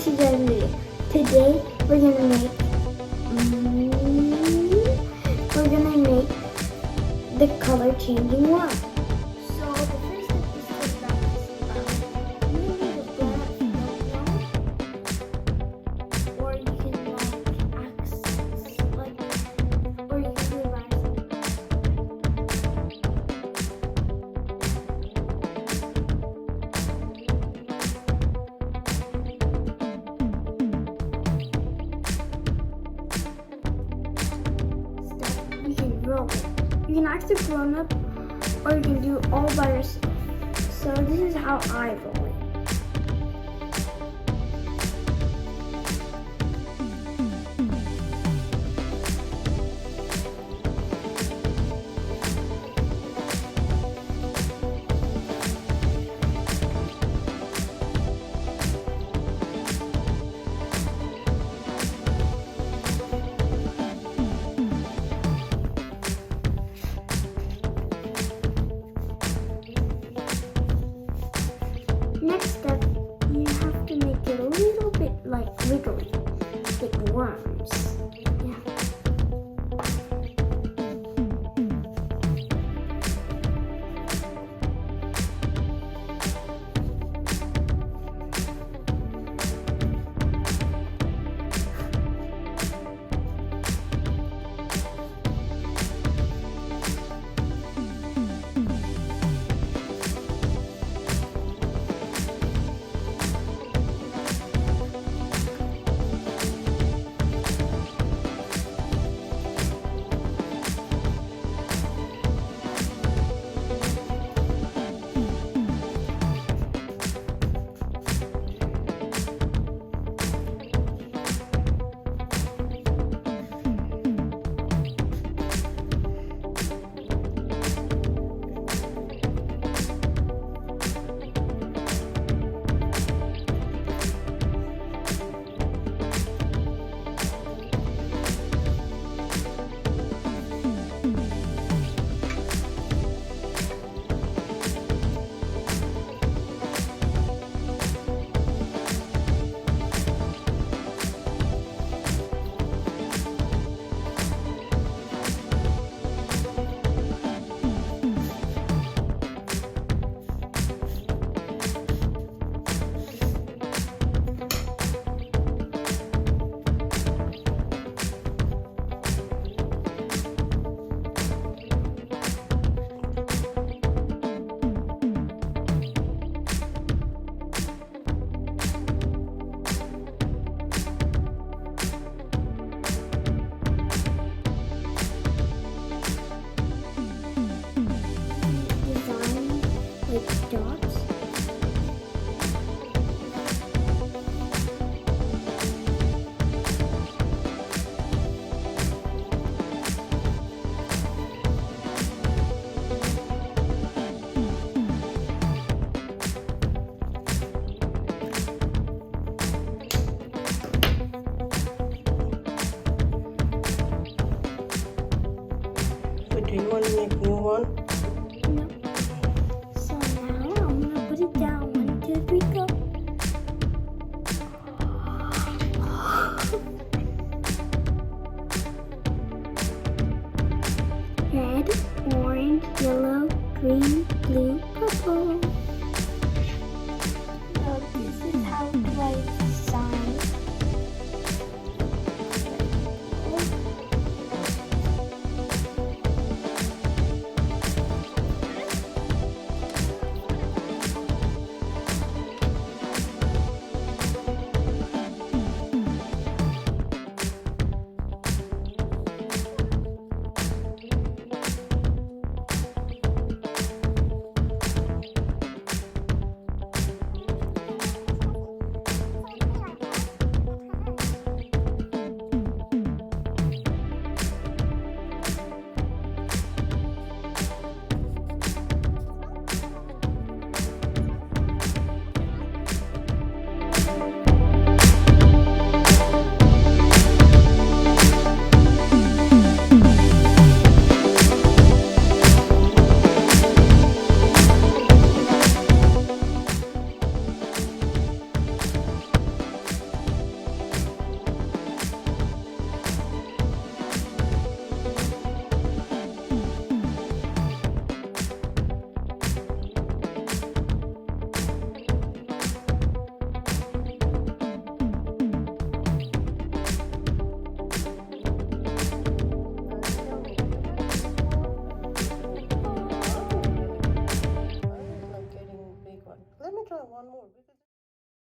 this is our video. Today we're gonna make the color changing one. So the first step is to practice brown. You need a black or you can accents or you can do you can roll it. You can ask the grown up or you can do it all by yourself. So this is how I roll it. Next step